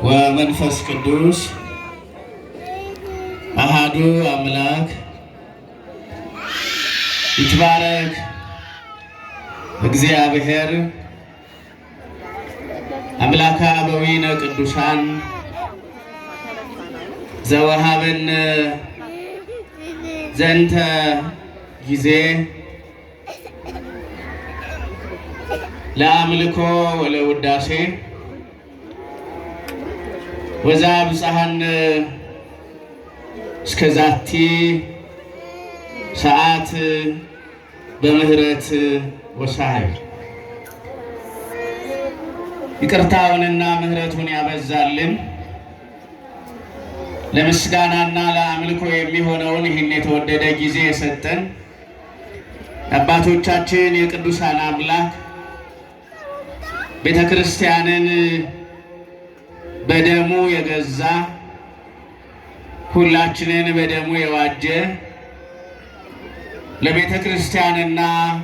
ወመንፈስ ቅዱስ አሃዱ አምላክ ይትባረክ እግዚአብሔር አምላከ አበዊነ ቅዱሳን ዘወሃበነ ዘንተ ጊዜ ለአምልኮ ወለውዳሴ ወዛብጽሐነ እስከዛቲ ሰዓት በምህረት ወሳህል ይቅርታውንና ምህረቱን ያበዛልን ለምስጋናና ለአምልኮ የሚሆነውን ይህን የተወደደ ጊዜ የሰጠን አባቶቻችን የቅዱሳን አምላክ ቤተ ክርስቲያንን በደሙ የገዛ ሁላችንን በደሙ የዋጀ ለቤተ ክርስቲያንና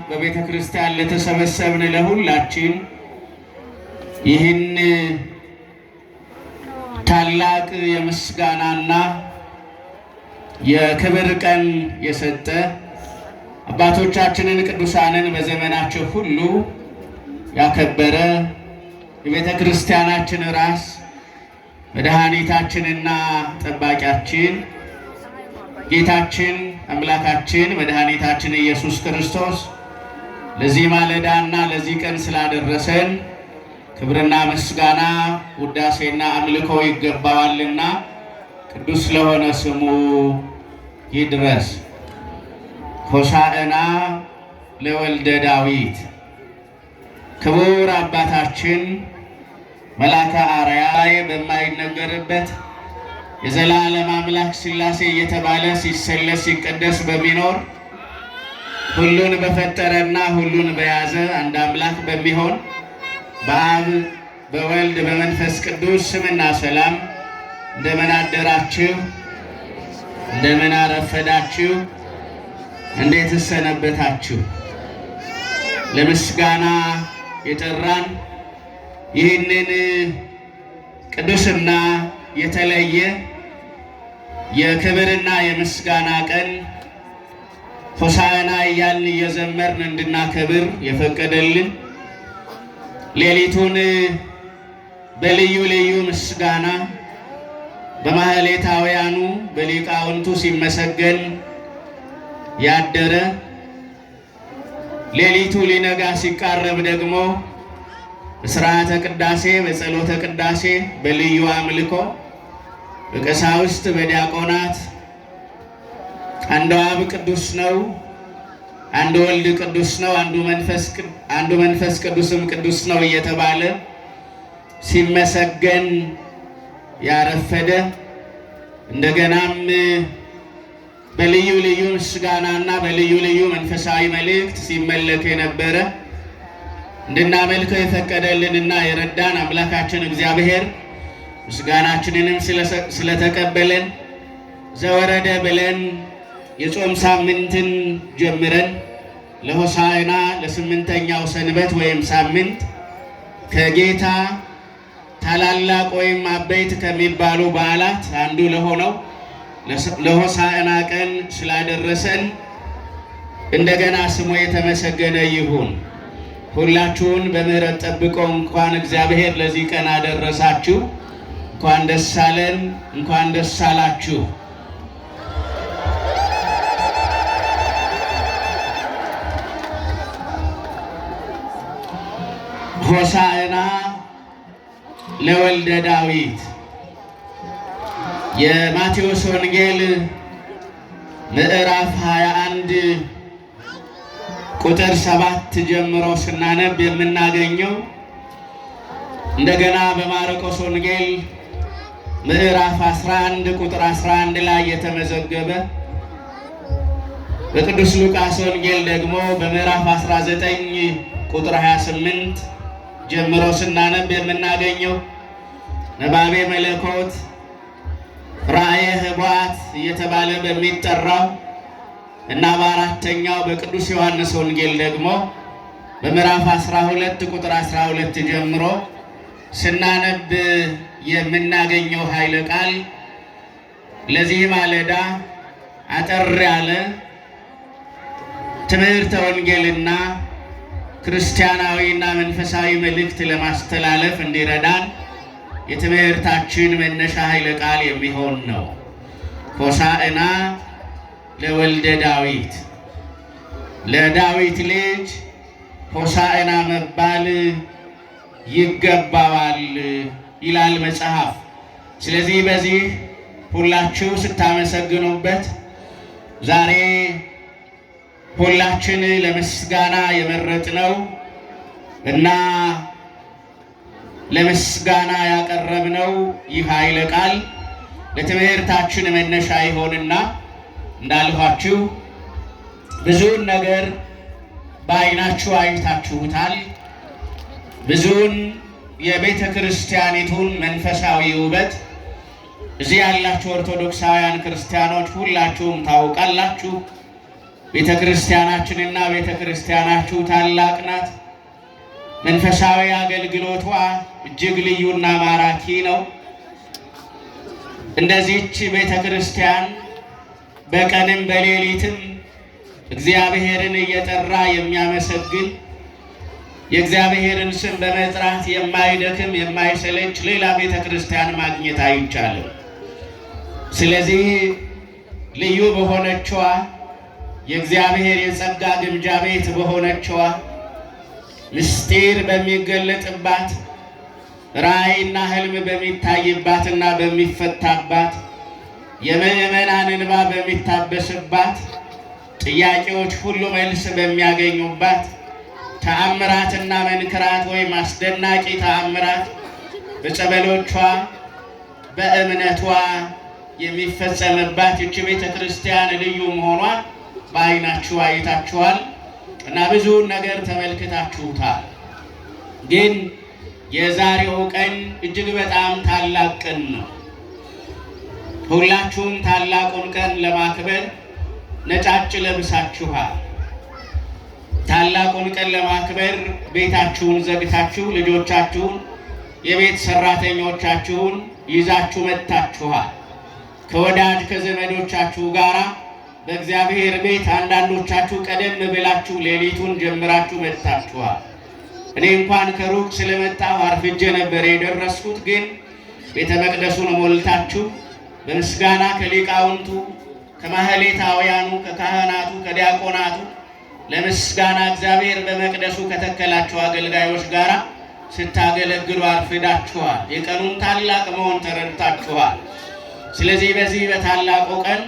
በቤተ ክርስቲያን ለተሰበሰብን ለሁላችን ይህን ታላቅ የምስጋናና የክብር ቀን የሰጠ አባቶቻችንን ቅዱሳንን በዘመናቸው ሁሉ ያከበረ የቤተ ክርስቲያናችን ራስ መድኃኒታችንና ጠባቂያችን ጌታችን አምላካችን መድኃኒታችን ኢየሱስ ክርስቶስ ለዚህ ማለዳና ለዚህ ቀን ስላደረሰን ክብርና ምስጋና ውዳሴና አምልኮ ይገባዋልና ቅዱስ ለሆነ ስሙ ይድረስ። ሆሳዕና ለወልደ ዳዊት። ክቡር አባታችን መልአከ አርያም በማይነገርበት የዘላለም አምላክ ሥላሴ እየተባለ ሲሰለስ ሲቀደስ በሚኖር ሁሉን በፈጠረና ሁሉን በያዘ አንድ አምላክ በሚሆን በአብ በወልድ በመንፈስ ቅዱስ ስምና ሰላም እንደምን አደራችሁ? እንደምን አረፈዳችሁ? እንዴት ሰነበታችሁ? ለምስጋና የጠራን ይህንን ቅዱስና የተለየ የክብርና የምስጋና ቀን ሆሳዕና እያልን እየዘመርን እንድናከብር የፈቀደልን ሌሊቱን በልዩ ልዩ ምስጋና በማህሌታውያኑ በሊቃውንቱ ሲመሰገን ያደረ ሌሊቱ ሊነጋ ሲቃረብ ደግሞ በሥርዓተ ቅዳሴ በጸሎተ ቅዳሴ በልዩ አምልኮ በቀሳውስት በዲያቆናት አንዱ አብ ቅዱስ ነው፣ አንዱ ወልድ ቅዱስ ነው፣ አንዱ መንፈስ ቅዱስም ቅዱስ ነው እየተባለ ሲመሰገን ያረፈደ እንደገናም በልዩ ልዩ ምስጋናና በልዩ ልዩ መንፈሳዊ መልእክት ሲመለክ የነበረ እንድናመልከው የፈቀደልንና የረዳን አምላካችን እግዚአብሔር ምስጋናችንንም ስለተቀበለን ዘወረደ ብለን የጾም ሳምንትን ጀምረን ለሆሳዕና ለስምንተኛው ሰንበት ወይም ሳምንት ከጌታ ታላላቅ ወይም አበይት ከሚባሉ በዓላት አንዱ ለሆነው ለሆሳዕና ቀን ስላደረሰን እንደገና ስሙ የተመሰገነ ይሁን። ሁላችሁን በምህረት ጠብቆ እንኳን እግዚአብሔር ለዚህ ቀን አደረሳችሁ። እንኳን ደስ አለን፣ እንኳን ደስ አላችሁ። ሆሳዕና ለወልደ ዳዊት የማቴዎስ ወንጌል ምዕራፍ 21 ቁጥር 7 ጀምሮ ስናነብ የምናገኘው እንደገና በማርቆስ ወንጌል ምዕራፍ 11 ቁጥር 11 ላይ የተመዘገበ በቅዱስ ሉቃስ ወንጌል ደግሞ በምዕራፍ 19 ቁጥር 28 ጀምሮ ስናነብ የምናገኘው ነባቤ መለኮት ራእየ ኅቡዓት እየተባለ በሚጠራው እና በአራተኛው በቅዱስ ዮሐንስ ወንጌል ደግሞ በምዕራፍ 12 ቁጥር 12 ጀምሮ ስናነብ የምናገኘው ኃይለ ቃል ለዚህ ማለዳ አጠር ያለ ትምህርተ ወንጌልና ክርስቲያናዊና መንፈሳዊ መልእክት ለማስተላለፍ እንዲረዳን የትምህርታችን መነሻ ኃይለ ቃል የሚሆን ነው። ሆሳዕና ለወልደ ዳዊት፣ ለዳዊት ልጅ ሆሳዕና መባል ይገባዋል ይላል መጽሐፍ። ስለዚህ በዚህ ሁላችሁ ስታመሰግኑበት ዛሬ ሁላችን ለምስጋና የመረጥነው እና ለምስጋና ያቀረብነው ይህ ኃይለ ቃል ለትምህርታችን መነሻ ይሆንና እንዳልኋችሁ ብዙውን ነገር በዓይናችሁ አይታችሁታል። ብዙውን የቤተ ክርስቲያኒቱን መንፈሳዊ ውበት እዚህ ያላችሁ ኦርቶዶክሳውያን ክርስቲያኖች ሁላችሁም ታውቃላችሁ። ቤተ ክርስቲያናችንና ቤተ ክርስቲያናችሁ ታላቅ ናት። መንፈሳዊ አገልግሎቷ እጅግ ልዩና ማራኪ ነው። እንደዚህች ቤተ ክርስቲያን በቀንም በሌሊትም እግዚአብሔርን እየጠራ የሚያመሰግን የእግዚአብሔርን ስም በመጥራት የማይደክም የማይሰለች ሌላ ቤተ ክርስቲያን ማግኘት አይቻልም። ስለዚህ ልዩ በሆነችዋ የእግዚአብሔር የጸጋ ግምጃ ቤት በሆነችዋ ምስጢር በሚገለጥባት ራእይና ሕልም በሚታይባትና በሚፈታባት የምዕመናን እንባ በሚታበስባት ጥያቄዎች ሁሉ መልስ በሚያገኙባት ተአምራትና መንክራት ወይም አስደናቂ ተአምራት በጸበሎቿ በእምነቷ የሚፈጸምባት ይህች ቤተ ክርስቲያን ልዩ መሆኗን በዓይናችሁ አይታችኋል እና ብዙውን ነገር ተመልክታችሁታል። ግን የዛሬው ቀን እጅግ በጣም ታላቅ ቀን ነው። ሁላችሁም ታላቁን ቀን ለማክበር ነጫጭ ለብሳችኋል። ታላቁን ቀን ለማክበር ቤታችሁን ዘግታችሁ ልጆቻችሁን የቤት ሰራተኞቻችሁን ይዛችሁ መጥታችኋል። ከወዳጅ ከዘመዶቻችሁ ጋር በእግዚአብሔር ቤት አንዳንዶቻችሁ ቀደም ብላችሁ ሌሊቱን ጀምራችሁ መጥታችኋል። እኔ እንኳን ከሩቅ ስለመጣሁ አርፍጄ ነበር የደረስኩት። ግን ቤተ መቅደሱን ሞልታችሁ በምስጋና ከሊቃውንቱ ከማህሌታውያኑ ከካህናቱ ከዲያቆናቱ ለምስጋና እግዚአብሔር በመቅደሱ ከተከላችሁ አገልጋዮች ጋር ስታገለግሉ አርፍዳችኋል። የቀኑን ታላቅ መሆን ተረድታችኋል። ስለዚህ በዚህ በታላቁ ቀን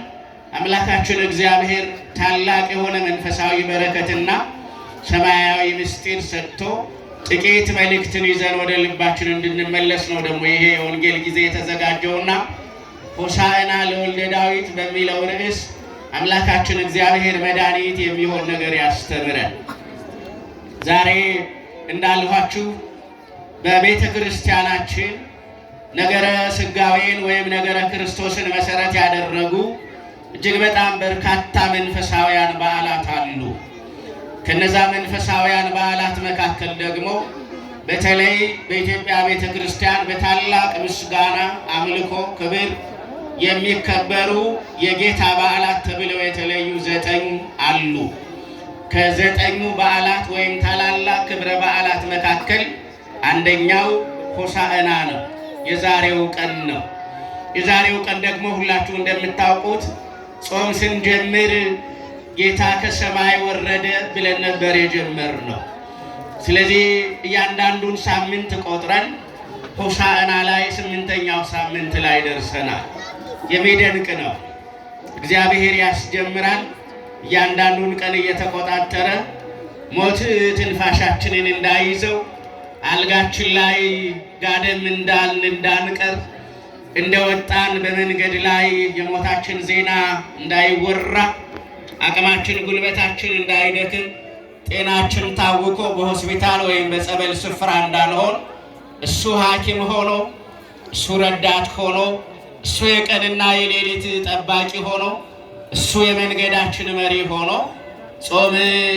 አምላካችን እግዚአብሔር ታላቅ የሆነ መንፈሳዊ በረከትና ሰማያዊ ምስጢር ሰጥቶ ጥቂት መልእክትን ይዘን ወደ ልባችን እንድንመለስ ነው ደግሞ ይሄ የወንጌል ጊዜ የተዘጋጀውና ሆሳዕና ለወልደ ዳዊት በሚለው ርዕስ አምላካችን እግዚአብሔር መድኃኒት የሚሆን ነገር ያስተምረን። ዛሬ እንዳልኋችሁ በቤተ ክርስቲያናችን ነገረ ሥጋዌን ወይም ነገረ ክርስቶስን መሰረት ያደረጉ እጅግ በጣም በርካታ መንፈሳውያን በዓላት አሉ። ከነዛ መንፈሳውያን በዓላት መካከል ደግሞ በተለይ በኢትዮጵያ ቤተ ክርስቲያን በታላቅ ምስጋና፣ አምልኮ፣ ክብር የሚከበሩ የጌታ በዓላት ተብለው የተለዩ 9 አሉ። ከ9 በዓላት ወይም ታላላቅ ክብረ በዓላት መካከል አንደኛው ሆሳዕና ነው። የዛሬው ቀን ነው። የዛሬው ቀን ደግሞ ሁላችሁ እንደምታውቁት ጾም ስንጀምር ጌታ ከሰማይ ወረደ ብለን ነበር የጀመርነው። ስለዚህ እያንዳንዱን ሳምንት ቆጥረን ሆሳዕና ላይ 8ኛው ሳምንት ላይ ደርሰናል። የሚደንቅ ነው። እግዚአብሔር ያስጀምራል። እያንዳንዱን ቀን እየተቆጣጠረ ሞት ትንፋሻችንን እንዳይዘው አልጋችን ላይ ጋደም እንዳልን እንዳንቀር እንደወጣን በመንገድ ላይ የሞታችን ዜና እንዳይወራ አቅማችን ጉልበታችን እንዳይደክም ጤናችን ታውቆ በሆስፒታል ወይም በጸበል ስፍራ እንዳንሆን እሱ ሐኪም ሆኖ እሱ ረዳት ሆኖ እሱ የቀንና የሌሊት ጠባቂ ሆኖ እሱ የመንገዳችን መሪ ሆኖ ጾም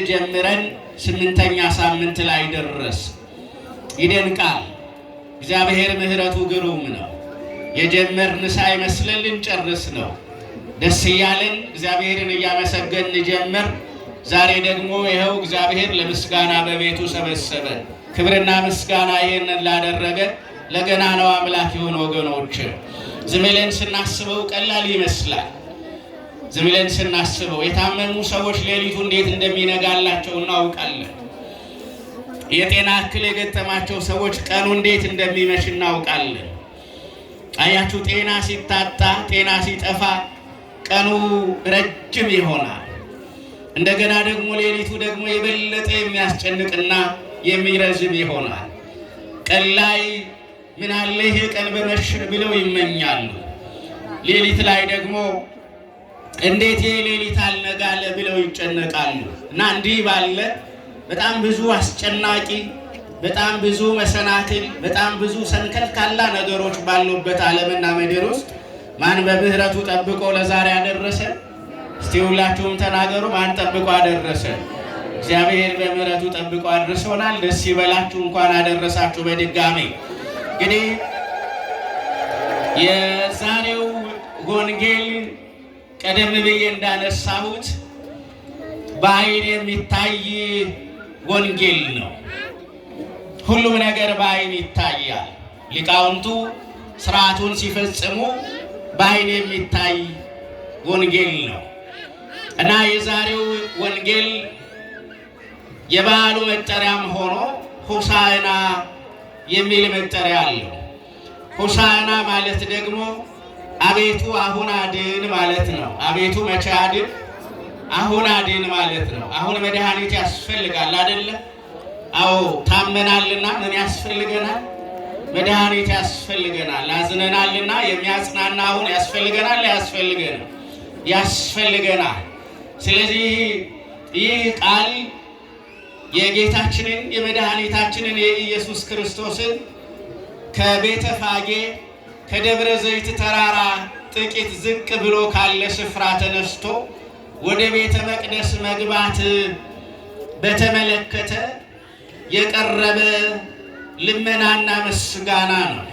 ጀምረን 8ኛ ሳምንት ላይ ደረስ። ይደንቃል። እግዚአብሔር ምሕረቱ ግሩም ነው። የጀመርን ሳይመስለን ልንጨርስ ነው። ደስ እያለን እግዚአብሔርን እያመሰገንን ጀመር። ዛሬ ደግሞ ይኸው እግዚአብሔር ለምስጋና በቤቱ ሰበሰበ። ክብርና ምስጋና ይህንን ላደረገ ለገናናው አምላክ የሆነ ወገኖች ዝም ብለን ስናስበው ቀላል ይመስላል። ዝም ብለን ስናስበው የታመሙ ሰዎች ሌሊቱ እንዴት እንደሚነጋላቸው እናውቃለን። የጤና እክል የገጠማቸው ሰዎች ቀኑ እንዴት እንደሚመሽ እናውቃለን። አያችሁ፣ ጤና ሲታጣ፣ ጤና ሲጠፋ ቀኑ ረጅም ይሆናል። እንደገና ደግሞ ሌሊቱ ደግሞ የበለጠ የሚያስጨንቅና የሚረዝም ይሆናል። ቀን ላይ ምን አለ ይሄ ቀን በመሸ ብለው ይመኛሉ። ሌሊት ላይ ደግሞ እንዴት ይሄ ሌሊት አልነጋለ ብለው ይጨነቃሉ። እና እንዲህ ባለ በጣም ብዙ አስጨናቂ፣ በጣም ብዙ መሰናክል፣ በጣም ብዙ ሰንከልካላ ነገሮች ባሉበት ዓለምና ምድር ውስጥ ማን በምህረቱ ጠብቆ ለዛሬ አደረሰ? እስቲ ሁላችሁም ተናገሩ። ማን ጠብቆ አደረሰ? እግዚአብሔር በምህረቱ ጠብቆ አድርሶናል። ደስ ይበላችሁ፣ እንኳን አደረሳችሁ። በድጋሜ እንግዲህ የዛሬው ወንጌል ቀደም ብዬ እንዳነሳሁት በዓይን የሚታይ ወንጌል ነው። ሁሉም ነገር በዓይን ይታያል። ሊቃውንቱ ስርዓቱን ሲፈጽሙ በዓይን የሚታይ ወንጌል ነው እና የዛሬው ወንጌል የበዓሉ መጠሪያም ሆኖ ሆሳዕና የሚል መጠሪያ አለው። ሆሳዕና ማለት ደግሞ አቤቱ አሁን አድን ማለት ነው። አቤቱ መቼ አድን? አሁን አድን ማለት ነው። አሁን መድኃኒት ያስፈልጋል አይደለ? አዎ ታመናልና ምን ያስፈልገናል? መድኃኒት ያስፈልገናል። አዝነናልና የሚያጽናና አሁን ያስፈልገናል። ያስፈልገናል። ስለዚህ ይህ ቃል የጌታችንን የመድኃኒታችንን የኢየሱስ ክርስቶስን ከቤተ ፋጌ ከደብረ ዘይት ተራራ ጥቂት ዝቅ ብሎ ካለ ስፍራ ተነስቶ ወደ ቤተ መቅደስ መግባት በተመለከተ የቀረበ ልመናና ምስጋና ነው።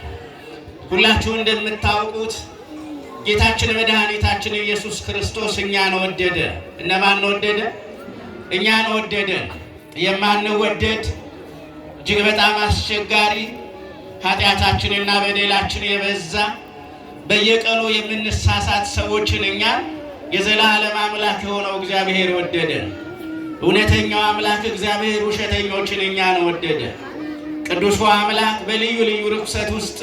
ሁላችሁ እንደምታውቁት ጌታችን መድኃኒታችን ኢየሱስ ክርስቶስ እኛን ወደደ። እነማን ወደደ? እኛን ወደደ። የማንወደድ እጅግ በጣም አስቸጋሪ ኃጢአታችንና በደላችን የበዛ በየቀኑ የምንሳሳት ሰዎችን እኛን የዘላለም አምላክ የሆነው እግዚአብሔር ወደደ። እውነተኛው አምላክ እግዚአብሔር ውሸተኞችን እኛን ወደደ። ቅዱሱ አምላክ በልዩ ልዩ ርኩሰት ውስጥ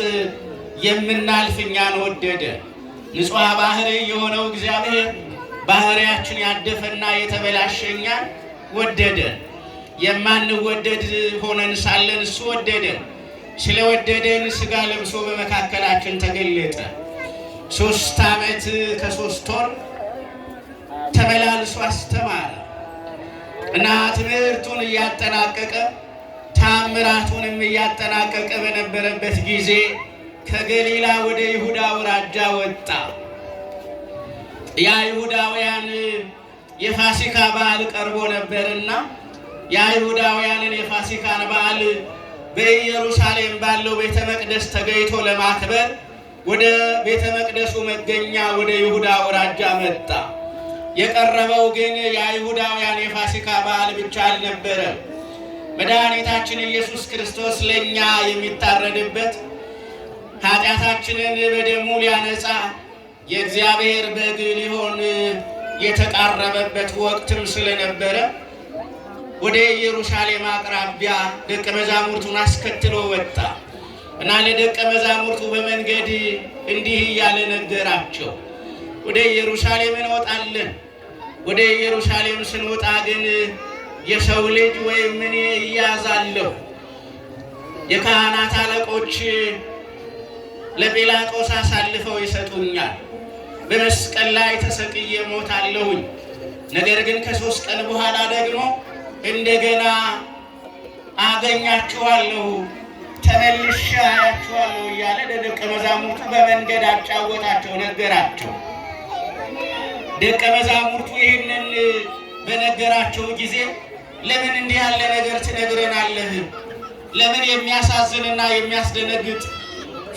የምናልፍ እኛን ወደደ። ንጹሕ ባህሪ የሆነው እግዚአብሔር ባህሪያችን ያደፈና የተበላሸ እኛን ወደደ። የማንወደድ ሆነን ሳለን እሱ ወደደን። ስለወደደን ሥጋ ለብሶ በመካከላችን ተገለጠ። 3 ዓመት ከ3 ወር ተመላልሶ አስተማረ እና ትምህርቱን እያጠናቀቀ ታምራቱንም እያጠናቀቀ በነበረበት ጊዜ ከገሊላ ወደ ይሁዳ አውራጃ ወጣ። የአይሁዳውያን የፋሲካ በዓል ቀርቦ ነበርና የአይሁዳውያንን የፋሲካን በዓል በኢየሩሳሌም ባለው ቤተ መቅደስ ተገኝቶ ለማክበር ወደ ቤተ መቅደሱ መገኛ ወደ ይሁዳ አውራጃ መጣ። የቀረበው ግን የአይሁዳውያን የፋሲካ በዓል ብቻ አልነበረም። መድኃኒታችን ኢየሱስ ክርስቶስ ለእኛ የሚታረድበት ኃጢአታችንን በደሙ ሊያነጻ የእግዚአብሔር በግ ሊሆን የተቃረበበት ወቅትም ስለነበረ ወደ ኢየሩሳሌም አቅራቢያ ደቀ መዛሙርቱን አስከትሎ ወጣ እና ለደቀ መዛሙርቱ በመንገድ እንዲህ እያለ ነገራቸው። ወደ ኢየሩሳሌም እንወጣለን። ወደ ኢየሩሳሌም ስንወጣ ግን የሰው ልጅ ወይም እኔ እያዛለሁ። የካህናት አለቆች ለጲላጦስ አሳልፈው ይሰጡኛል። በመስቀል ላይ ተሰቅዬ ሞታለሁኝ። ነገር ግን ከ3 ቀን በኋላ ደግሞ እንደገና አገኛችኋለሁ፣ ተመልሼ አያችኋለሁ እያለ ለደቀ መዛሙርቱ በመንገድ አጫወታቸው፣ ነገራቸው። ደቀ መዛሙርቱ ይህንን በነገራቸው ጊዜ ለምን እንዲህ ያለ ነገር ትነግረናለህ? ለምን የሚያሳዝንና የሚያስደነግጥ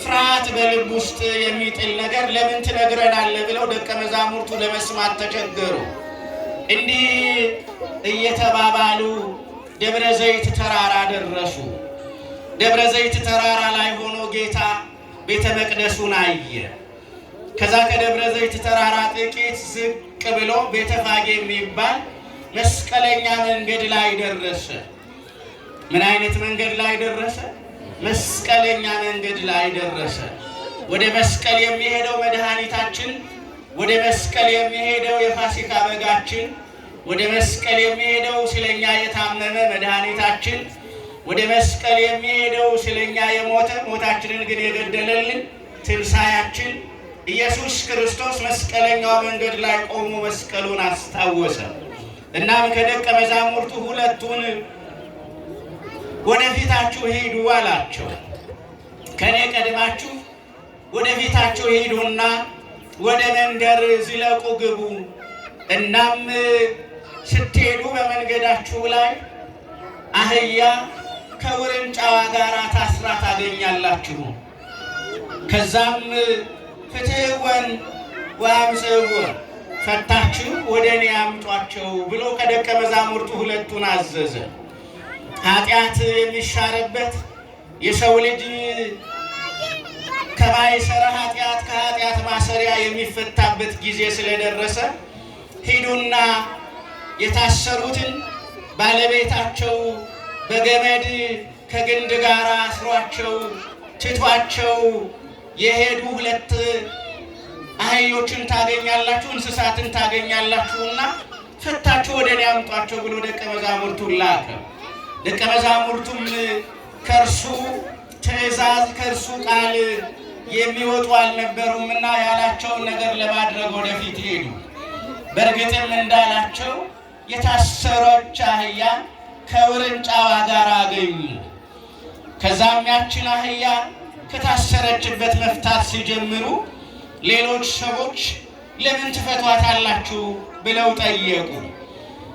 ፍርሃት በልብ ውስጥ የሚጥል ነገር ለምን ትነግረናለህ ብለው ደቀ መዛሙርቱ ለመስማት ተቸገሩ። እንዲህ እየተባባሉ ደብረ ዘይት ተራራ ደረሱ። ደብረ ዘይት ተራራ ላይ ሆኖ ጌታ ቤተ መቅደሱን አየ። ከዛ ከደብረ ዘይት ተራራ ጥቂት ዝቅ ብሎ ቤተፋጌ የሚባል መስቀለኛ መንገድ ላይ ደረሰ። ምን አይነት መንገድ ላይ ደረሰ? መስቀለኛ መንገድ ላይ ደረሰ። ወደ መስቀል የሚሄደው መድኃኒታችን፣ ወደ መስቀል የሚሄደው የፋሲካ በጋችን፣ ወደ መስቀል የሚሄደው ስለኛ የታመመ መድኃኒታችን፣ ወደ መስቀል የሚሄደው ስለኛ የሞተ ሞታችንን ግን የገደለልን ትንሣኤያችን ኢየሱስ ክርስቶስ መስቀለኛው መንገድ ላይ ቆሞ መስቀሉን አስታወሰ። እናም ከደቀ መዛሙርቱ ሁለቱን ወደፊታችሁ ሂዱ አላቸው። ከኔ ቀድማችሁ ወደፊታችሁ ሂዱና ወደ መንደር ዝለቁ ግቡ። እናም ስትሄዱ በመንገዳችሁ ላይ አህያ ከውርንጫዋ ጋር ታስራ ታገኛላችሁ። ከዛም ፍትሕወን ወአምጽእወን ፈታችሁ ወደ እኔ አምጧቸው ብሎ ከደቀ መዛሙርቱ ሁለቱን አዘዘ። ኃጢአት የሚሻርበት የሰው ልጅ ከማይሰራ ኃጢአት ከኃጢአት ማሰሪያ የሚፈታበት ጊዜ ስለደረሰ ሂዱና የታሰሩትን ባለቤታቸው በገመድ ከግንድ ጋር አስሯቸው ትቷቸው የሄዱ ሁለት አህዮችን ታገኛላችሁ፣ እንስሳትን ታገኛላችሁና ፈታችሁ ወደ እኔ አምጧቸው ብሎ ደቀ መዛሙርቱን ላከ። ደቀ መዛሙርቱም ከእርሱ ትእዛዝ ከእርሱ ቃል የሚወጡ አልነበሩምና ያላቸውን ነገር ለማድረግ ወደፊት ሄዱ። በእርግጥም እንዳላቸው የታሰረች አህያ ከውርንጫዋ ጋር አገኙ። ከዛም ያችን አህያ ከታሰረችበት መፍታት ሲጀምሩ ሌሎች ሰዎች ለምን ትፈቷታላችሁ ብለው ጠየቁ።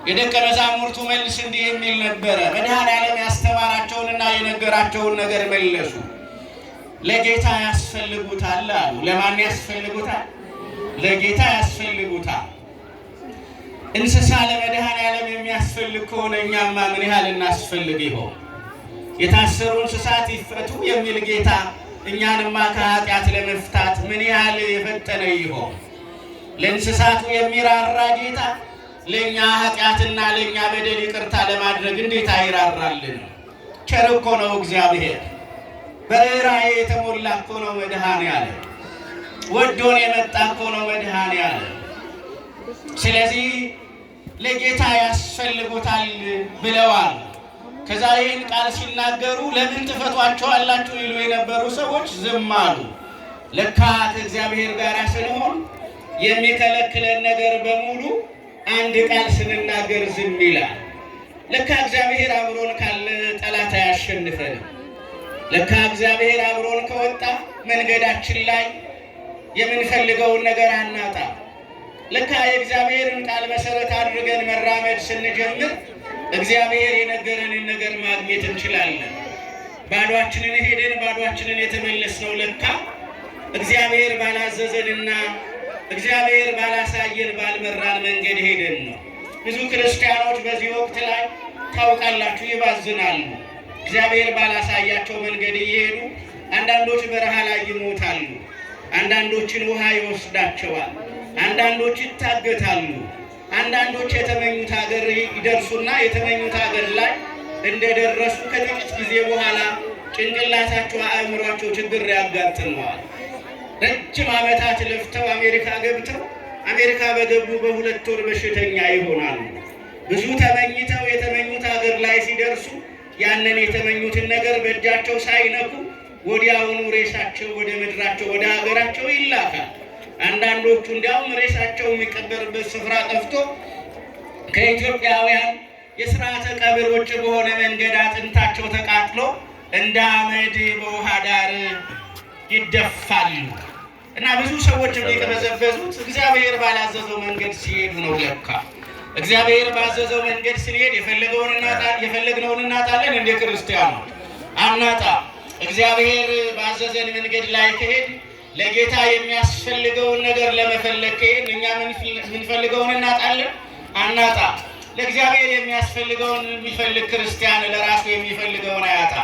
የደቀ መዛሙርቱ መልስ እንዲህ የሚል ነበረ። መድኃኔዓለም ያስተማራቸውንና የነገራቸውን ነገር መለሱ። ለጌታ ያስፈልጉታል አሉ። ለማን ያስፈልጉታል? ለጌታ ያስፈልጉታል። እንስሳ ለመድኃኔዓለም የሚያስፈልግ ከሆነ እኛማ ምን ያህል እናስፈልግ ይሆን? የታሰሩ እንስሳት ይፈቱ የሚል ጌታ እኛንማ ከኃጢአት ለመፍታት ምን ያህል የፈጠነ ይሆን? ለእንስሳቱ የሚራራ ጌታ ለእኛ ኃጢአትና ለእኛ በደል ይቅርታ ለማድረግ እንዴት አይራራልን? ቸር እኮ ነው እግዚአብሔር። በርኅራኄ የተሞላ እኮ ነው መድኃኔዓለም። ወዶን የመጣ እኮ ነው መድኃኔዓለም። ስለዚህ ለጌታ ያስፈልጉታል ብለዋል። ከዛ ይህን ቃል ሲናገሩ ለምን ትፈቷቸዋላችሁ ይሉ የነበሩ ሰዎች ዝም አሉ። ለካ ከእግዚአብሔር ጋር ስንሆን የሚከለክለን ነገር በሙሉ አንድ ቃል ስንናገር ዝም ይላል። ለካ እግዚአብሔር አብሮን ካለ ጠላት አያሸንፈንም። ለካ እግዚአብሔር አብሮን ከወጣ መንገዳችን ላይ የምንፈልገውን ነገር አናጣ። ለካ የእግዚአብሔርን ቃል መሰረት አድርገን መራመድ ስንጀምር እግዚአብሔር የነገረንን ነገር ማግኘት እንችላለን። ባዷችንን ሄደን ባዷችንን የተመለስነው ለካ እግዚአብሔር ባላዘዘንና እግዚአብሔር ባላሳየን ባልመራን መንገድ ሄደን ነው። ብዙ ክርስቲያኖች በዚህ ወቅት ላይ ታውቃላችሁ ይባዝናሉ። እግዚአብሔር ባላሳያቸው መንገድ እየሄዱ አንዳንዶች በረሃ ላይ ይሞታሉ፣ አንዳንዶችን ውሃ ይወስዳቸዋል፣ አንዳንዶች ይታገታሉ፣ አንዳንዶች የተመኙት ሀገር ይደርሱና የተመኙት ሀገር ላይ እንደደረሱ ከጥቂት ጊዜ በኋላ ጭንቅላታቸው አእምሯቸው ችግር ያጋጥመዋል። ረጅም ዓመታት ለፍተው አሜሪካ ገብተው አሜሪካ በገቡ በ2 ወር በሽተኛ ይሆናሉ። ብዙ ተመኝተው የተመኙት ሀገር ላይ ሲደርሱ ያንን የተመኙትን ነገር በእጃቸው ሳይነኩ ወዲያውኑ ሬሳቸው ወደ ምድራቸው ወደ ሀገራቸው ይላካል። አንዳንዶቹ እንዲያውም ሬሳቸው የሚቀበርበት ስፍራ ጠፍቶ ከኢትዮጵያውያን የሥርዓተ ቀብር ውጭ በሆነ መንገድ አጥንታቸው ተቃጥሎ እንደ አመድ በውሃ ዳር ይደፋሉ። እና ብዙ ሰዎች የሚቀበዘበዙት እግዚአብሔር ባላዘዘው መንገድ ሲሄዱ ነው። ለካ እግዚአብሔር ባዘዘው መንገድ ስንሄድ የፈለግነውን እናጣለን። እንደ ክርስቲያኖች አናጣ። እግዚአብሔር ባዘዘን መንገድ ላይ ከሄድ ለጌታ የሚያስፈልገውን ነገር ለመፈለግ ከሄድ እኛ ምንፈልገውን እናጣለን? አናጣ። ለእግዚአብሔር የሚያስፈልገውን የሚፈልግ ክርስቲያን ለራሱ የሚፈልገውን አያጣ።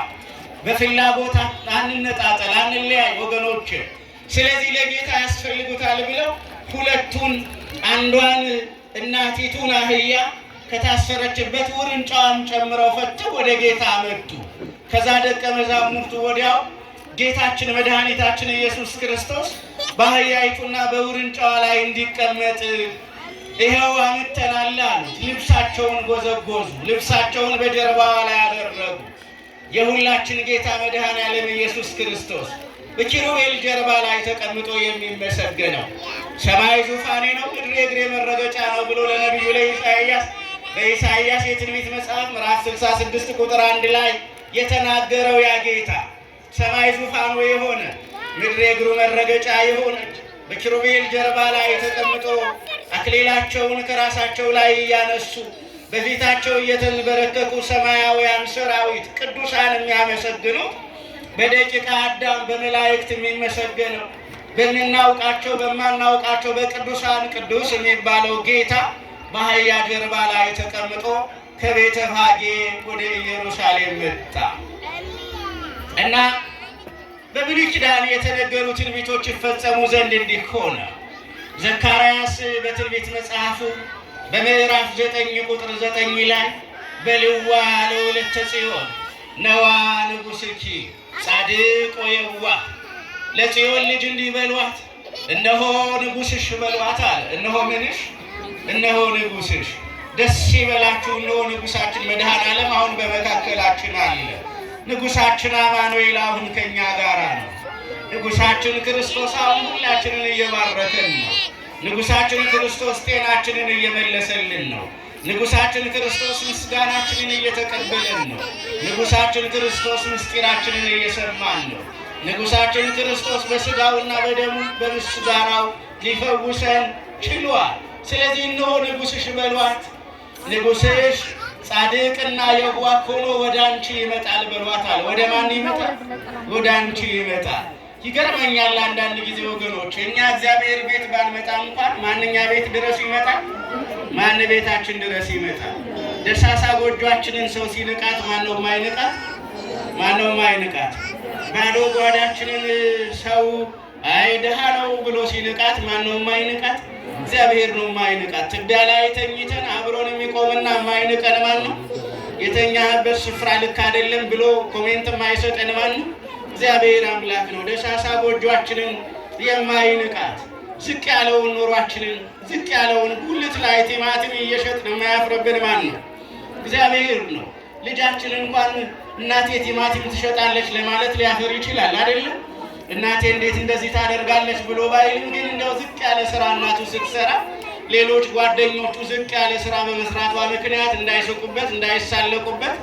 በፍላጎት አንነጣጠል፣ አንለያይ ወገኖች። ስለዚህ ለጌታ ያስፈልጉታል ብለው ሁለቱን አንዷን እናቲቱን አህያ ከታሰረችበት ውርንጫዋን ጨምረው ፈተው ወደ ጌታ መጡ። ከዛ ደቀ መዛሙርቱ ወዲያው ጌታችን መድኃኒታችን ኢየሱስ ክርስቶስ በአህያይቱና በውርንጫዋ ላይ እንዲቀመጥ ይኸው አምጥተናል አሉት። ልብሳቸውን ጎዘጎዙ፣ ልብሳቸውን በጀርባዋ ላይ አደረጉ። የሁላችን ጌታ መድኃኔዓለም ኢየሱስ ክርስቶስ በኪሩቤል ጀርባ ላይ ተቀምጦ የሚመሰገነው ሰማይ ዙፋኔ ነው፣ ምድር የእግሬ መረገጫ ነው ብሎ ለነቢዩ ለኢሳይያስ በኢሳይያስ የትንቢት መጽሐፍ ምዕራፍ 66 ቁጥር 1 ላይ የተናገረው ያ ጌታ ሰማይ ዙፋኑ የሆነ ምድር የእግሩ መረገጫ የሆነች በኪሩቤል ጀርባ ላይ ተቀምጦ አክሊላቸውን ከራሳቸው ላይ እያነሱ በፊታቸው እየተንበረከኩ ሰማያውያን ሰራዊት ቅዱሳን የሚያመሰግኑት በደቂቀ አዳም በመላእክት የሚመሰገነው በምናውቃቸው በማናውቃቸው በቅዱሳን ቅዱስ የሚባለው ጌታ በአህያ ጀርባ ላይ ተቀምጦ ከቤተ ፋጌ ወደ ኢየሩሳሌም መጣ እና በብሉይ ኪዳን የተነገሩ ትንቢቶች ይፈጸሙ ዘንድ እንዲህ ሆነ። ዘካርያስ በትንቢት መጽሐፉ በምዕራፍ 9 ቁጥር 9 ላይ በልዋ ለወለተ ጽዮን ነዋ ንጉሥኪ ጻድቅ ወየዋህ፣ ለጽዮን ልጅ እንዲህ በሏት እነሆ ንጉሥሽ በሏት አለ። እነሆ ምንሽ? እነሆ ንጉሥሽ። ደስ ይበላችሁ፣ እነሆ ንጉሣችን መድኃኔዓለም አሁን በመካከላችን አለ። ንጉሣችን አማኑኤል አሁን ከኛ ጋር ነው። ንጉሣችን ክርስቶስ አሁን ሁላችንን እየባረከን ነው። ንጉሣችን ክርስቶስ ጤናችንን እየመለሰልን ነው። ንጉሣችን ክርስቶስ ምስጋናችንን እየተቀበለን ነው። ንጉሣችን ክርስቶስ ምስጢራችንን እየሰማን ነው። ንጉሣችን ክርስቶስ በሥጋውና በደሙ በምስጋናው ሊፈውሰን ችሏል። ስለዚህ እነሆ ንጉሥሽ በሏት፣ ንጉሥሽ ጻድቅና የዋህ ሆኖ ወደ አንቺ ይመጣል በሏታል። ወደ ማን ይመጣል? ወደ አንቺ ይመጣል። ይገርመኛል አንዳንድ ጊዜ ወገኖች፣ እኛ እግዚአብሔር ቤት ባንመጣ እንኳን ማንኛ ቤት ድረስ ይመጣል? ማን ቤታችን ድረስ ይመጣል? ደሳሳ ጎጆአችንን ሰው ሲንቃት ማነው ማይንቃት? ማነው ማይንቃት? ባዶ ጓዳችንን ሰው አይ ደሃ ነው ብሎ ሲንቃት ማነው ማይንቃት? እግዚአብሔር ነው ማይንቃት። ትቢያ ላይ ተኝተን አብሮን የሚቆምና ማይንቀን ማን ነው? የተኛበት ስፍራ ልክ አይደለም ብሎ ኮሜንት ማይሰጠን ማን ነው? እግዚአብሔር አምላክ ነው። ደሳሳ ጎጆአችንን የማይንቃት ዝቅ ያለውን ኑሯችንን ዝቅ ያለውን ጉልት ላይ ቲማቲም እየሸጥን የማያፍርብን ማን ነው? እግዚአብሔር ነው። ልጃችን እንኳን እናቴ ቲማቲም ትሸጣለች ለማለት ሊያፍር ይችላል አይደለም? እናቴ እንዴት እንደዚህ ታደርጋለች ብሎ ባይልም ግን እንደው ዝቅ ያለ ስራ እናቱ ስትሰራ ሌሎች ጓደኞቹ ዝቅ ያለ ስራ በመስራቷ ምክንያት እንዳይስቁበት እንዳይሳለቁበት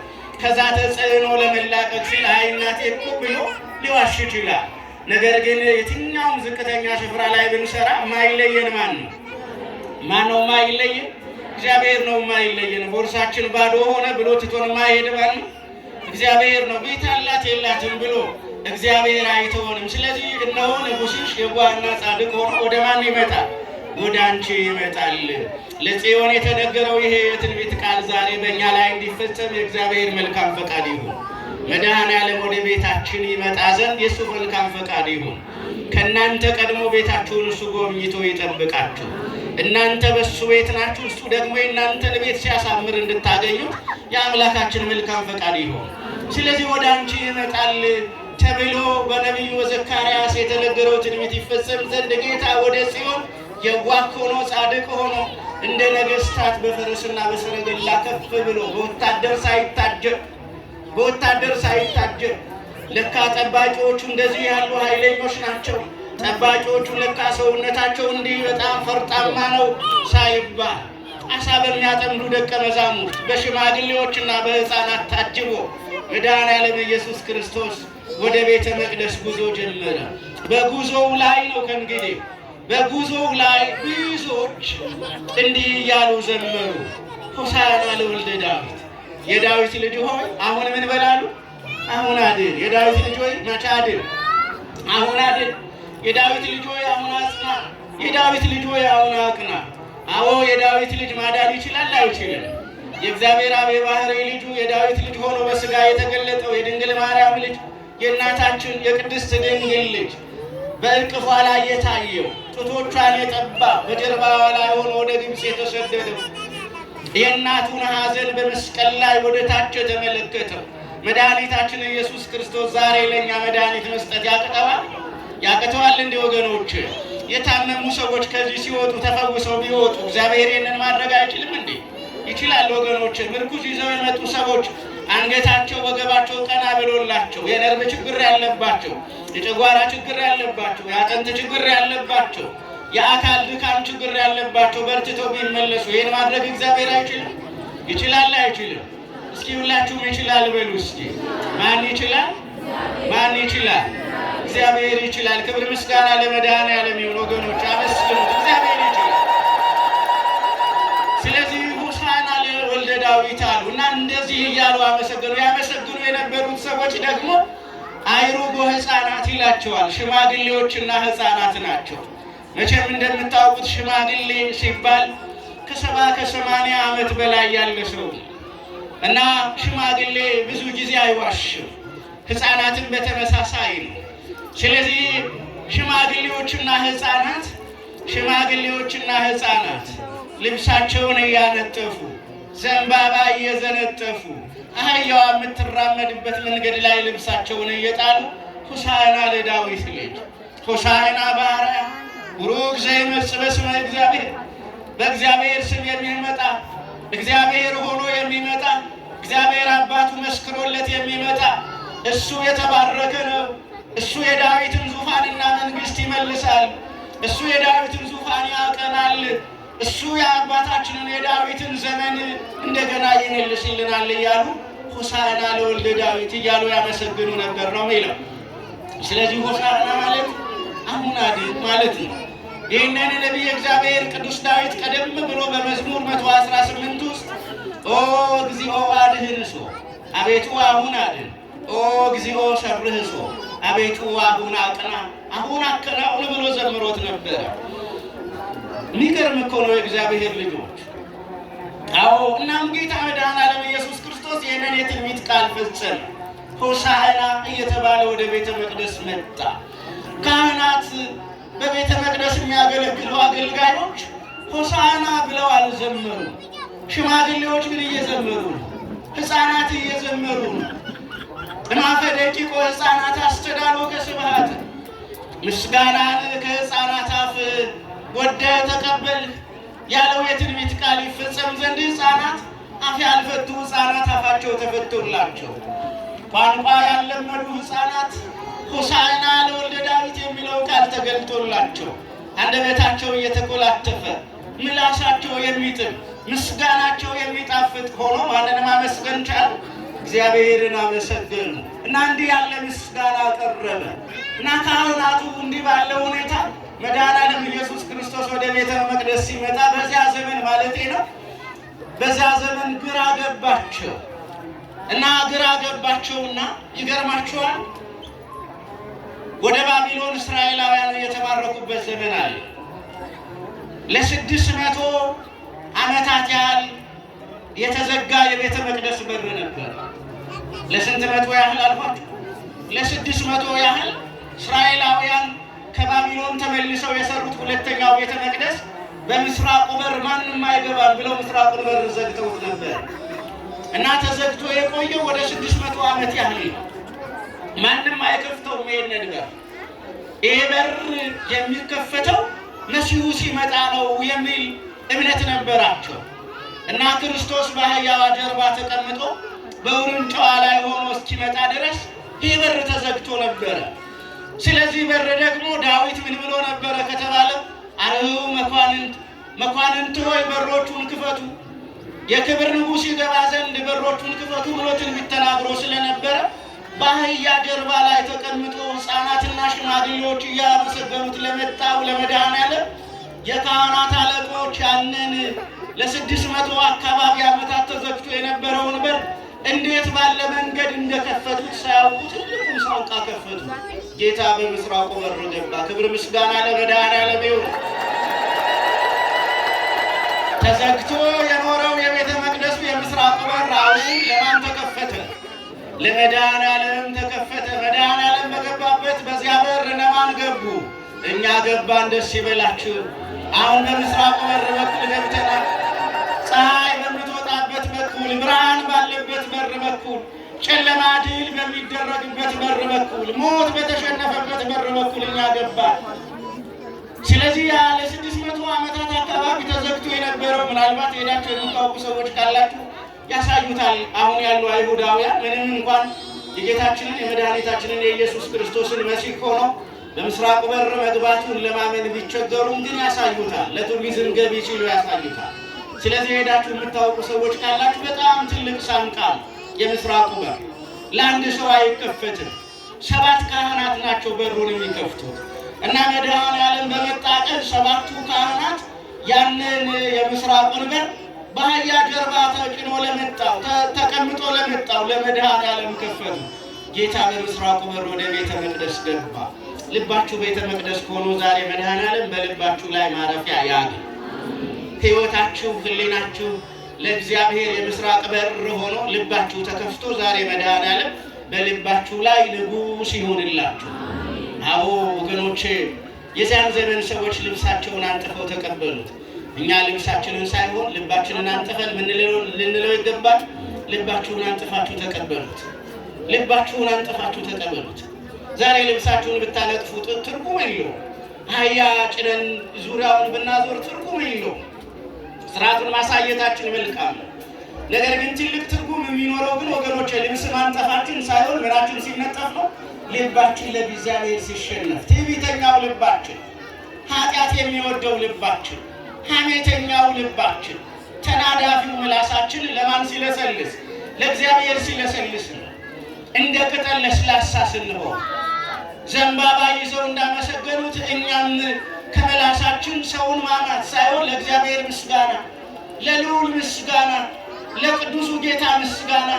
ከዛ ተጽዕኖ ለመላቀቅ ሲል አይ እናቴ እኮ ብሎ ሊዋሽ ይችላል። ነገር ግን የትኛውም ዝቅተኛ ስፍራ ላይ ብንሰራ ማይለየን ማን ነው? ማን ነው ማይለየን? እግዚአብሔር ነው ማይለየን። ቦርሳችን ባዶ ሆነ ብሎ ትቶን ማይሄድ ማን ነው? እግዚአብሔር ነው። ቤት አላት የላትም ብሎ እግዚአብሔር አይተወንም። ስለዚህ እነሆ ንጉሥሽ የዋህና ጻድቅ ሆኖ ወደ ማን ይመጣል? ወደ አንቺ ይመጣል። ለጽዮን የተነገረው ይሄ የትንቢት ቃል ዛሬ በእኛ ላይ እንዲፈጸም የእግዚአብሔር መልካም ፈቃድ ይሁን። መድኃኔዓለም ወደ ቤታችን ይመጣ ዘንድ የእሱ መልካም ፈቃድ ይሁን። ከእናንተ ቀድሞ ቤታችሁን እሱ ጎብኝቶ ይጠብቃችሁ። እናንተ በእሱ ቤት ናችሁ፣ እሱ ደግሞ የእናንተን ቤት ሲያሳምር እንድታገኙት የአምላካችን መልካም ፈቃድ ይሁን። ስለዚህ ወደ አንቺ ይመጣል ተብሎ በነቢዩ ዘካርያስ የተነገረው ትንቢት ይፈጸም ዘንድ ጌታ ወደ ጽዮን የዋህ ሆኖ ጻድቅ ሆኖ እንደ ነገሥታት በፈረስና በሰረገላ ከፍ ብሎ በወታደር ሳይታጀብ ለካ ጠባቂዎቹ እንደዚህ ያሉ ኃይለኞች ናቸው፣ ጠባቂዎቹ ለካ ሰውነታቸው እንዲህ በጣም ፈርጣማ ነው ሳይባል አሳ በሚያጠምዱ ደቀ መዛሙርት በሽማግሌዎችና በሕፃናት ታጅቦ መድኃኔዓለም ኢየሱስ ክርስቶስ ወደ ቤተ መቅደስ ጉዞ ጀመረ። በጉዞው ላይ ነው ከእንግዲህ በጉዞው ላይ ብዙዎች እንዲህ እያሉ ዘመሩ። ሆሳዕና ለወልደ ዳዊት፣ የዳዊት ልጅ ሆይ አሁን ምን በላሉ? አሁን አድን። የዳዊት ልጅ ሆይ መቼ አድን? አሁን አድን። የዳዊት ልጅ ሆይ አሁን አጽና። የዳዊት ልጅ ሆይ አሁን አቅና። አዎ የዳዊት ልጅ ማዳን ይችላል አይችልም? የእግዚአብሔር አብ የባሕርይ ልጁ የዳዊት ልጅ ሆኖ በሥጋ የተገለጠው የድንግል ማርያም ልጅ የእናታችን የቅድስት ድንግል ልጅ በእቅፏ ላይ የታየው ጡቶቿን የጠባ በጀርባዋ ላይ ሆኖ ወደ ግብፅ የተሰደደው የእናቱን ሐዘን በመስቀል ላይ ወደ ታች የተመለከተው መድኃኒታችን ኢየሱስ ክርስቶስ ዛሬ ለእኛ መድኃኒት መስጠት ያቅተዋል? ያቅተዋል? እንዲህ ወገኖች የታመሙ ሰዎች ከዚህ ሲወጡ ተፈውሰው ቢወጡ እግዚአብሔር ይህንን ማድረግ አይችልም እንዴ? ይችላል ወገኖች። ምርኩዝ ይዘው የመጡ ሰዎች አንገታቸው ወገባቸው ቀና ብሎላቸው የነርቭ ችግር ያለባቸው፣ የጨጓራ ችግር ያለባቸው፣ የአጥንት ችግር ያለባቸው፣ የአካል ድካም ችግር ያለባቸው በርትተው ቢመለሱ ይህን ማድረግ እግዚአብሔር አይችልም? ይችላል አይችልም? እስኪ ሁላችሁም ይችላል በሉ እስኪ። ማን ይችላል? ማን ይችላል? እግዚአብሔር ይችላል። ክብር ምስጋና ለመድኃኔዓለም ይሁን ወገኖች፣ አመስግኑት። እግዚአብሔር ይችላል። ስለዚህ ሆሳዕና ለወልደ ዳዊት አሉ እና እንደዚህ እያሉ አመሰገኑ። ያመሰግኑ የነበሩት ሰዎች ደግሞ አይሩጎ ሕፃናት ይላቸዋል። ሽማግሌዎችና ሕፃናት ናቸው። መቼም እንደምታውቁት ሽማግሌ ሲባል ከ70 ዓመት በላይ ያለ ሰው እና ሽማግሌ ብዙ ጊዜ አይዋሽም። ሕፃናትን በተመሳሳይ ነው። ስለዚህ ሽማግሌዎችና ሕፃናት ልብሳቸውን እያነጠፉ ዘንባባ እየዘነጠፉ አህያዋ የምትራመድበት መንገድ ላይ ልብሳቸውን እየጣሉ ሆሳዕና ለዳዊት ልጅ፣ ሆሳዕና በአርያም ቡሩክ ዘይመጽእ በስመ እግዚአብሔር፣ በእግዚአብሔር ስም የሚመጣ እግዚአብሔር ሆኖ የሚመጣ እግዚአብሔር አባቱ መስክሮለት የሚመጣ እሱ የተባረከ ነው። እሱ የዳዊትን ዙፋንና መንግስት ይመልሳል። እሱ የዳዊትን ዙፋን ያቀናል። እሱ የአባታችንን የዳዊትን ዘመን እንደገና ይመልስልናል እያሉ ሆሳዕና ለወልደ ዳዊት እያሉ ያመሰግኑ ነበር ነው የሚለው። ስለዚህ ሆሳዕና ማለት አሁን አድን ማለት ነው። ይህንን ነቢየ እግዚአብሔር ቅዱስ ዳዊት ቀደም ብሎ በመዝሙር 118 ውስጥ ኦ እግዚኦ አድኅንሶ፣ አቤቱ አሁን አድን፣ ኦ እግዚኦ ሠርህሶ፣ አቤቱ አሁን አቅና፣ አሁን አከናውን ብሎ ዘምሮት ነበረ። የሚገርም እኮ ነው የእግዚአብሔር ልጆች። አዎ እናም ጌታ መድኃኔዓለም ኢየሱስ ክርስቶስ ይህንን የትንቢት ቃል ፈጸመ። ሆሳዕና እየተባለ ወደ ቤተ መቅደስ መጣ። ካህናት በቤተ መቅደስ የሚያገለግሉ አገልጋዮች ሆሳዕና ብለው አልዘመሩም። ሽማግሌዎች ግን እየዘመሩ ነው። ሕፃናት እየዘመሩ ነው። እማፈ ደቂቆ ሕፃናት አስተዳሎከ ስብሐት፣ ምስጋናን ከሕፃናት አፍ ወደህ ተቀበልህ ያለው የትንቢት ቃል ይፈጸም ዘንድ ሕፃናት አፍ ያልፈቱ ሕፃናት አፋቸው ተፈቶላቸው፣ ቋንቋ ያልለመዱ ሕፃናት ሆሳዕና ለወልደ ዳዊት የሚለው ቃል ተገልጦላቸው አንደበታቸው እየተኮላተፈ ምላሳቸው የሚጥም ምስጋናቸው የሚጣፍጥ ሆኖ ማንን ማመስገን ቻሉ? እግዚአብሔርን አመሰገኑ እና እንዲህ ያለ ምስጋና ቀረበ እና ካህናቱ እንዲህ ባለ ሁኔታ መድኃኔዓለም ኢየሱስ ክርስቶስ ወደ ቤተ መቅደስ ሲመጣ በዚያ ዘመን ማለቴ ነው። በዚያ ዘመን ግራ ገባቸውና ይገርማቸዋል። ወደ ባቢሎን እስራኤላውያን የተማረኩበት ዘመን አለ። ለ600 ዓመታት ያህል የተዘጋ የቤተ መቅደስ በር ነበር። ለስንት መቶ ያህል አልኳችሁ? ለ600 ያህል እስራኤላውያን ከባቢሎን ተመልሰው የሰሩት ሁለተኛው ቤተ መቅደስ በምስራቁ በር ማንም አይገባም ብለው ምስራቁን በር ዘግተውት ነበር እና ተዘግቶ የቆየው ወደ 600 ዓመት ያህል ነው። ማንም አይከፍተውም ይሄንን በር። ይሄ በር የሚከፈተው መሲሁ ሲመጣ ነው የሚል እምነት ነበራቸው እና ክርስቶስ በአህያዋ ጀርባ ተቀምጦ በውርንጫዋ ላይ ሆኖ እስኪመጣ ድረስ ይህ በር ተዘግቶ ነበረ። ስለዚህ በር ደግሞ ዳዊት ምን ብሎ ነበረ ከተባለ አርኅዉ መኳንንት ሆይ በሮቹን ክፈቱ፣ የክብር ንጉሥ ይገባ ዘንድ በሮቹን ክፈቱ ብሎ ትንቢት ተናግሮ ስለነበረ በአህያ ጀርባ ላይ ተቀምጦ ሕፃናትና ሽማግሌዎች እያመሰገኑት ለመጣው ለመድኃኔዓለም የካህናት አለቆች ያንን ለ600 አካባቢ ዓመታት ተዘግቶ የነበረውን በር እንዴት ባለ መንገድ እንደከፈቱት ሳያውቁ ትልቁን ሳንቃ ከፈቱ። ጌታ በምስራቁ በር ገባ። ክብር ምስጋና ለመድኃኔዓለም ይሁን። ተዘግቶ የኖረው የቤተ መቅደሱ የምስራቁ በር አሁን ለማን ተከፈተ? ለመድኃኔዓለም ተከፈተ። መድኃኔዓለም በገባበት በዚያ በር ለማን ገቡ? እኛ ገባን። ደስ ይበላችሁ። አሁን በምስራቁ በር በኩል ገብተናል። ፀሐይ በምትወጣበት በኩል፣ ብርሃን ባለበት በር በኩል፣ ጨለማ ድል በሚደረግበት በር በኩል፣ ሞት በተሸነፈበት በር በኩል እኛ ገባን። ስለዚህ ያለ 600 ዓመታት አካባቢ ተዘግቶ የነበረው ምናልባት ሄዳችሁ የምታውቁ ሰዎች ካላችሁ ያሳዩታል። አሁን ያሉ አይሁዳውያን ምንም እንኳን የጌታችንን የመድኃኒታችንን የኢየሱስ ክርስቶስን መሲህ ሆኖ በምስራቁ በር መግባቱን ለማመን ቢቸገሩም ግን ያሳዩታል። ለቱሪዝም ገቢ ሲሉ ያሳዩታል። ስለዚህ ሄዳችሁ የምታውቁ ሰዎች ካላችሁ በጣም ትልቅ ሳንቃ የምስራቁ በር ለአንድ ሰው አይከፈትም። 7 ካህናት ናቸው በሩን የሚከፍቱት እና መድኃኔዓለም በመጣ ቀን 7ቱ ካህናት ያንን የምስራቁን በር በአህያ ጀርባ ተጭኖ ለመጣው ተቀምጦ ለመጣው ለመድኃኔዓለም ከፈቱ። ጌታ በምስራቁ በር ወደ ቤተ መቅደስ ገባ። ልባችሁ ቤተ መቅደስ ሆኖ ዛሬ መድኃኔዓለም በልባችሁ ላይ ማረፊያ ያግኝ። ሕይወታችሁ ህሊናችሁ ለእግዚአብሔር የምስራቅ በር ሆኖ ልባችሁ ተከፍቶ ዛሬ መድኃኔዓለም በልባችሁ ላይ ንጉሥ ይሆንላችሁ። አዎ ወገኖቼ፣ የዚያን ዘመን ሰዎች ልብሳቸውን አንጥፈው ተቀበሉት። እኛ ልብሳችንን ሳይሆን ልባችንን አንጥፈን ልንለው ይገባል። ልባችሁን አንጥፋችሁ ተቀበሉት። ልባችሁን አንጥፋችሁ ተቀበሉት። ዛሬ ልብሳችሁን ብታነጥፉ ትርጉም የለውም። አህያ ጭነን ዙሪያውን ብናዞር ትርጉም የለውም። ስርዓቱን ማሳየታችን መልካም ነው። ነገር ግን ትልቅ ትርጉም የሚኖረው ግን ወገኖቼ ልብስ ማንጠፋችን ሳይሆን ምናችን ሲነጠፍ ነው። ልባችን ለእግዚአብሔር ሲሸነፍ፣ ትዕቢተኛው ልባችን፣ ኃጢአት የሚወደው ልባችን፣ ሐሜተኛው ልባችን፣ ተናዳፊው ምላሳችን ለማን ሲለሰልስ? ለእግዚአብሔር ሲለሰልስ ነው። እንደ ቅጠል ለስላሳ ስንሆን ዘንባባ ይዘው እንዳመሰገኑት እኛም ከመላሳችን ሰውን ማማት ሳይሆን ለእግዚአብሔር ምስጋና፣ ለልዑል ምስጋና፣ ለቅዱሱ ጌታ ምስጋና፣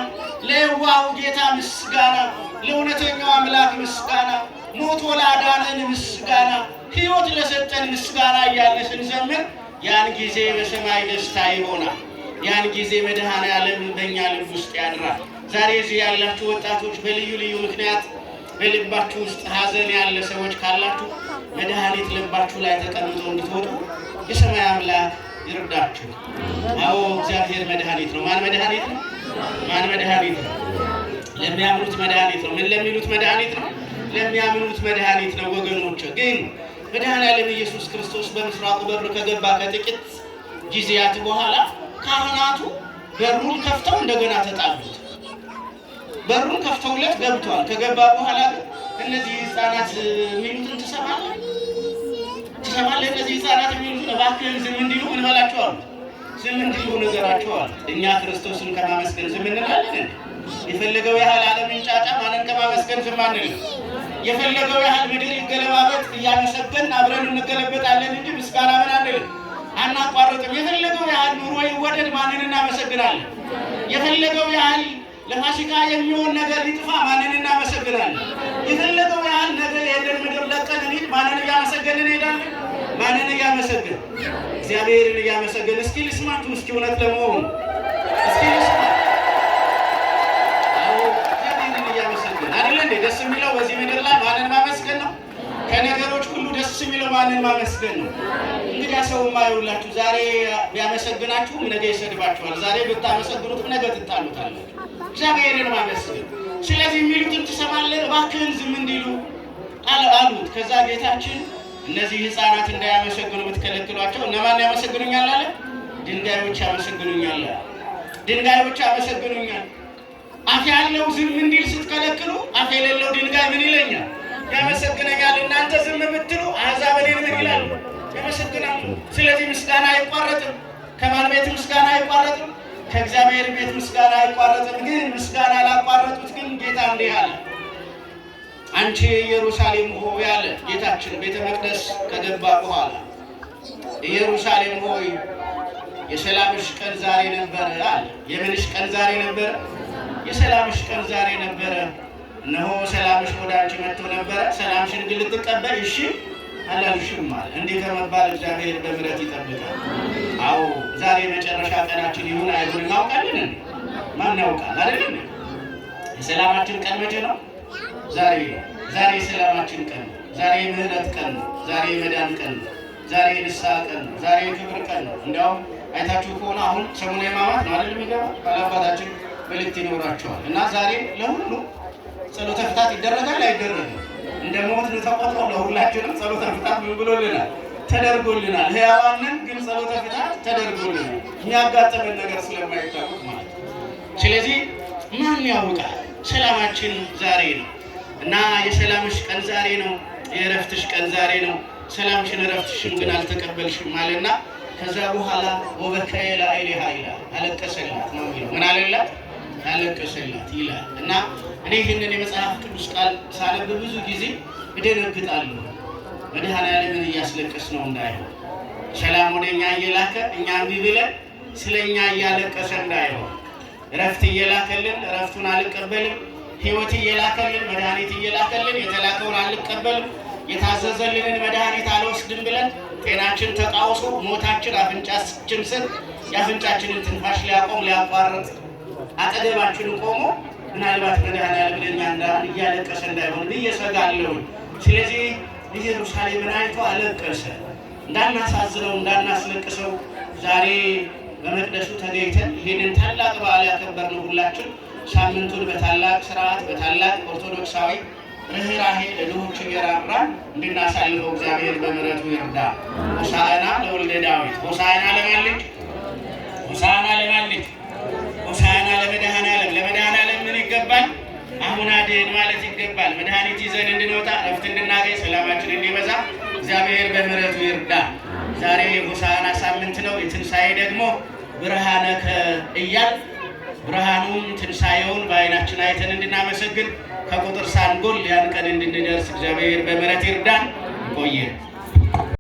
ለየዋሁ ጌታ ምስጋና፣ ለእውነተኛው አምላክ ምስጋና፣ ሞቶ ላዳነን ምስጋና፣ ሕይወት ለሰጠን ምስጋና እያልን ስንዘምር ያን ጊዜ በሰማይ ደስታ ይሆናል። ያን ጊዜ መድኃኔዓለም በእኛ ልብ ውስጥ ያድራል። ዛሬ እዚህ ያላችሁ ወጣቶች በልዩ ልዩ ምክንያት በልባችሁ ውስጥ ሐዘን ያለ ሰዎች ካላችሁ መድኃኒት ልባችሁ ላይ ተቀምጦ እንድትወጡ የሰማይ አምላክ ይርዳችሁ። አዎ እግዚአብሔር መድኃኒት ነው። ማን መድኃኒት ነው? ማን መድኃኒት ነው? ለሚያምኑት መድኃኒት ነው። ምን ለሚሉት መድኃኒት ነው? ለሚያምኑት መድኃኒት ነው። ወገኖች ግን መድኃኔዓለም ኢየሱስ ክርስቶስ በምስራቁ በር ከገባ ከጥቂት ጊዜያት በኋላ ካህናቱ በሩን ከፍተው እንደገና ተጣሉት። በሩን ከፍተውለት ገብቷል። ከገባ በኋላ እነዚህ ሕፃናት የሚሉትን ትሰማለህ? እነዚህ ሕፃናት የሚሉትን እባክህን ዝም እንዲሉ ምን በላቸዋል? ዝም እንዲሉ ነገራቸዋል። እኛ ክርስቶስን ከማመስገን ዝም እንላለን? የፈለገው ያህል ዓለም ይንጫጫ ማንን ከማመስገን ዝም አንልም። የፈለገው ያህል ምድር ይገለባበጥ እያመሰገን አብረን እንገለበጣለን እንጂ ምስጋና ምን አንልም፣ አናቋርጥም። የፈለገው ያህል ኑሮ ይወደድ ማንን እናመሰግናለን? የፈለገው ያህል ለፋሲካ የሚሆን ነገር ሊጥፋ ማንን እናመሰግናለን? የፈለገው ያህል ነገር የሄደን ምድር ለቀን እንሂድ ማንን እያመሰገንን እንሄዳለን? ማንን እያመሰገን? እግዚአብሔርን እያመሰገን። እስኪ ልስማችሁ፣ እስኪ እውነት ለመሆኑ እስኪ ልስማ። አዎ እግዚአብሔርን እያመሰገን አይደለ እንዴ? ደስ የሚለው በዚህ ምድር ላይ ማንን ማመስገን ነው? ከነገሮች ሁሉ ደስ የሚለው ማንን ማመስገን ነው? እንግዲህ ሰውማ ይኸውላችሁ ዛሬ ቢያመሰግናችሁም ነገ ይሰድባችኋል። ዛሬ ብታመሰግኑትም ነገ ትጣሉታላችሁ። እግዚአብሔርን ማመስገን። ስለዚህ የሚሉትን ትሰማለህ? እባክህን ዝም እንዲሉ አሉት። ከዛ ጌታችን እነዚህ ሕፃናት እንዳያመሰግኑ ብትከለክሏቸው እነማን ያመሰግኑኛል አለ? ድንጋዮች ያመሰግኑኛል አለ። ድንጋዮች ያመሰግኑኛል። አፍ ያለው ዝም እንዲል ስትከለክሉ አፍ የሌለው ድንጋይ ምን ይለኛል? ያመሰግነኛል። እናንተ ዝም ብትሉ አሕዛብ እኔን ምን ይላሉ? ያመሰግናሉ። ስለዚህ ምስጋና አይቋረጥም። ከማን ቤት ምስጋና አይቋረጥም? ከእግዚአብሔር ቤት ምስጋና አይቋረጥም። ግን ምስጋና ላቋረጡት ግን ጌታ እንዲህ አለ፣ አንቺ ኢየሩሳሌም ሆይ አለ ጌታችን ቤተ መቅደስ ከገባ በኋላ፣ ኢየሩሳሌም ሆይ የሰላምሽ ቀን ዛሬ ነበር አለ። የምንሽ ቀን ዛሬ ነበር? የሰላምሽ ቀን ዛሬ ነበረ። እነሆ ሰላምሽ ወደ አንቺ መጥቶ ነበረ። ሰላምሽን ግን ልትቀበል እሺ አላልሽም አለ። እንዲህ ከመባል እግዚአብሔር በምሕረት ይጠብቃል። አዎ ዛሬ መጨረሻ ቀናችን ይሁን አይሁን እናውቃለን። ማን ያውቃል አይደል? የሰላማችን ቀን መቼ ነው? ዛሬ ነው። ዛሬ የሰላማችን ቀን ነው። ዛሬ የምህረት ቀን ነው። ዛሬ የመዳን ቀን ነው። ዛሬ የንስሐ ቀን ነው። ዛሬ የክብር ቀን ነው። እንዲያውም አይታችሁ ከሆነ አሁን ሰሙነ ሕማማት ነው አይደል የሚገባ? ባላባታችን መልእክት ይኖራቸዋል እና ዛሬ ለሁሉ ጸሎተ ፍታት ይደረጋል አይደረግም? እንደ ሞት ተቆጥሮ ለሁላችንም ጸሎተ ፍታት ምን ብሎልናል? ተደርጎልናል። ሕያዋንን ግን ጸሎተ ፍታት ተደርጎልናል። የሚያጋጥመን ነገር ስለማይታወቅ ማለት ነው። ስለዚህ ማን ያውቃል? ሰላማችን ዛሬ ነው እና የሰላምሽ ቀን ዛሬ ነው። የእረፍትሽ ቀን ዛሬ ነው። ሰላምሽን እረፍትሽን ግን አልተቀበልሽም አለና ከዛ በኋላ ወበከየ ላዕሌሃ ይላል። አለቀሰላት ነው የሚለው። ምን አለላት? አለቀሰላት ይላል እና እኔ ይህንን የመጽሐፍ ቅዱስ ቃል ሳነብ ብዙ ጊዜ እደነግጣለሁ። መድኃኔዓለምን እያስለቀስ ነው እንዳይሆን፣ ሰላም ወደ እኛ እየላከ እኛ እምቢ ብለን ስለ እኛ እያለቀሰ እንዳይሆን፣ እረፍት እየላከልን እረፍቱን አልቀበልም፣ ሕይወት እየላከልን መድኃኒት እየላከልን የተላከውን አልቀበልም፣ የታዘዘልንን መድኃኒት አልወስድም ብለን ጤናችን ተቃውሶ ሞታችን አፍንጫችን ስር የአፍንጫችንን ትንፋሽ ሊያቆም ሊያቋርጥ አጠገባችን ቆሞ ምናልባት መድኃኔዓለም ለእኛ እያለቀሰ እንዳይሆን ብዬ እሰጋለሁ። ስለዚህ ኢየሩሳሌምን አይቶ አለቀሰ። እንዳናሳዝነው እንዳናስለቅሰው ዛሬ በመቅደሱ ተገኝተን ይህንን ታላቅ በዓል ያከበርነው ሁላችን ሳምንቱን በታላቅ ስርዓት በታላቅ ኦርቶዶክሳዊ ርኅራኄ ለድሆች እየራራ እንድናሳልፈው እግዚአብሔር በምሕረቱ ይርዳ። ሆሳዕና ለወልደ ዳዊት። ሆሳዕና ለማን ልጅ? ሆሳዕና ለማን ልጅ? ሆሳዕና ለመድኃኔዓለም። ለመድኃኔዓለም ምን ይገባል? አሁን አድን ማለት ይገባል። መድኃኒት ይዘን እንድንወጣ እረፍት እንድናገኝ ሰላማችን እንዲበዛ እግዚአብሔር በምሕረቱ ይርዳ። ዛሬ ሆሳዕና ሳምንት ነው። የትንሣኤ ደግሞ ብርሃነከ እያል ብርሃኑን ትንሣኤውን በዓይናችን አይተን እንድናመሰግን ከቁጥር ሳንጎል ያን ቀን እንድንደርስ እግዚአብሔር በምሕረት ይርዳን። ቆየ